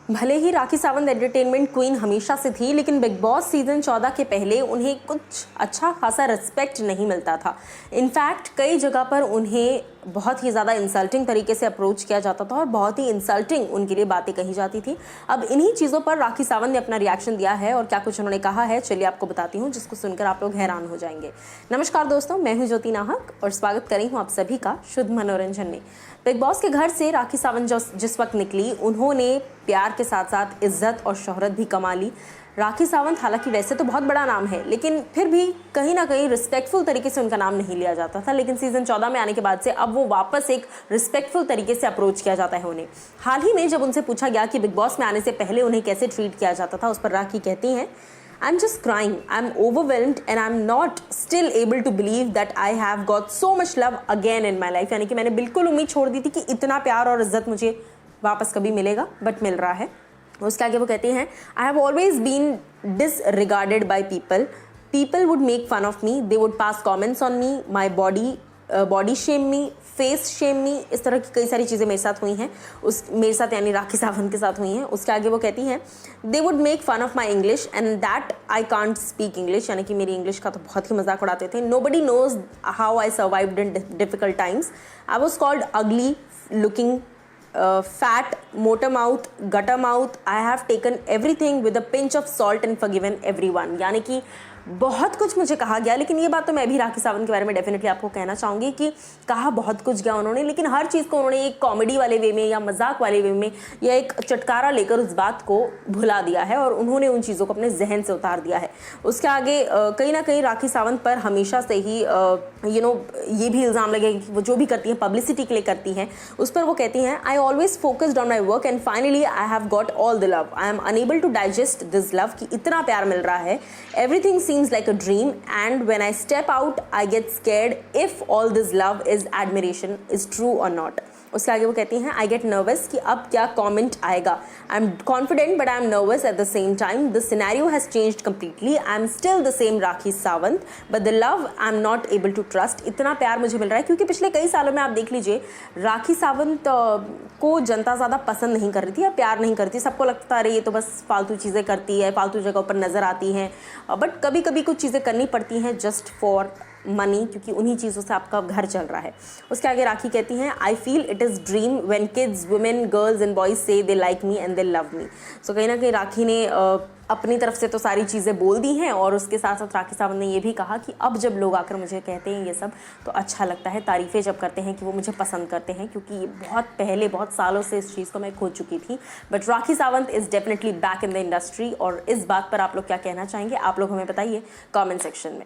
भले ही Rakhi Sawant entertainment queen हमेशा से थी, लेकिन बिग बॉस सीजन 14 के पहले उन्हें कुछ अच्छा खासा रिस्पेक्ट नहीं मिलता था। इनफैक्ट कई जगह पर उन्हें बहुत ही ज़्यादा इंसल्टिंग तरीके से अप्रोच किया जाता था और बहुत ही इंसल्टिंग उनके लिए बातें कही जाती थी। अब इन्हीं चीज़ों पर राखी सावंत ने अपना रिएक्शन दिया है और क्या कुछ उन्होंने कहा है, चलिए आपको बताती हूँ, जिसको सुनकर आप लोग हैरान हो जाएंगे। नमस्कार दोस्तों, मैं हूँ ज्योति नाहक और स्वागत कर रही हूँ आप सभी का शुद्ध मनोरंजन में। बिग बॉस के घर से राखी सावंत जिस वक्त निकली, उन्होंने प्यार के साथ साथ इज्जत और शोहरत भी कमा ली। राखी सावंत हालांकि वैसे तो बहुत बड़ा नाम है, लेकिन फिर भी कहीं ना कहीं रिस्पेक्टफुल तरीके से उनका नाम नहीं लिया जाता था। लेकिन सीजन 14 में आने के बाद से अब वो वापस एक रिस्पेक्टफुल तरीके से अप्रोच किया जाता है उन्हें। हाल ही में जब उनसे पूछा गया कि बिग बॉस में आने से पहले उन्हें कैसे ट्रीट किया जाता था, उस पर राखी कहती हैं, I'm just crying. I'm overwhelmed and I'm not still able to believe that I have got so much love again in my life. यानी कि मैंने बिल्कुल उम्मीद छोड़ दी थी कि इतना प्यार और इज्जत मुझे वापस कभी मिलेगा, बट मिल रहा है। उसके आगे वो कहती हैं, I have always been disregarded by people. People would make fun of me. They would pass comments on me, my body shame me, face shame me, इस तरह की कई सारी चीज़ें मेरे साथ हुई हैं। मेरे साथ यानी राखी सावंत के साथ हुई हैं। उसके आगे वो कहती हैं, they would make fun of my English and that I can't speak English, यानी कि मेरी इंग्लिश का तो बहुत ही मजाक उड़ाते थे। Nobody knows how I survived in difficult times. I was called ugly looking, fat, motor mouth, gutter mouth. I have taken everything with a pinch of salt and forgiven everyone. यानी कि बहुत कुछ मुझे कहा गया, लेकिन ये बात तो मैं भी राखी सावंत के बारे में डेफिनेटली आपको कहना चाहूँगी कि कहा बहुत कुछ गया उन्होंने, लेकिन हर चीज़ को उन्होंने एक कॉमेडी वाले वे में या मजाक वाले वे में या एक चटकारा लेकर उस बात को भुला दिया है और उन्होंने उन चीज़ों को अपने जहन से उतार दिया है। उसके आगे कहीं ना कहीं राखी सावंत पर हमेशा से ही ये भी इल्ज़ाम लगे कि वो जो भी करती हैं पब्लिसिटी के लिए करती हैं। उस पर वो कहती हैं, I always focused on my work and finally I have got all the love. I am unable to digest this love, कि इतना प्यार मिल रहा है। Everything seems like a dream and when I step out I get scared if all this love is admiration is true or not. उसके आगे वो कहती हैं, I get nervous कि अब क्या comment आएगा। I'm confident but I'm nervous at the same time. The scenario has changed completely. I'm still the same Rakhi Sawant but the love I'm not able to trust. इतना प्यार मुझे मिल रहा है क्योंकि पिछले कई सालों में आप देख लीजिए राखी सावंत को जनता ज़्यादा पसंद नहीं कर रही थी या प्यार नहीं करती। सबको लगता है ये तो बस फालतू चीज़ें करती है, फालतू जगह पर नज़र आती हैं, बट कभी कभी कुछ चीज़ें करनी पड़ती हैं जस्ट फॉर मनी, क्योंकि उन्हीं चीज़ों से आपका घर चल रहा है। उसके आगे राखी कहती हैं, I feel it is dream when kids, women, girls and boys say they like me and they love me. So कहीं ना कहीं राखी ने अपनी तरफ से तो सारी चीज़ें बोल दी हैं और उसके साथ साथ राखी सावंत ने ये भी कहा कि अब जब लोग आकर मुझे कहते हैं ये सब तो अच्छा लगता है, तारीफ़ें जब करते हैं कि वो मुझे पसंद करते हैं, क्योंकि बहुत पहले बहुत सालों से इस चीज़ को मैं खो चुकी थी। But Rakhi Sawant is definitely back in the industry. और इस बात पर आप लोग क्या कहना चाहेंगे, आप लोग हमें बताइए कॉमेंट सेक्शन में।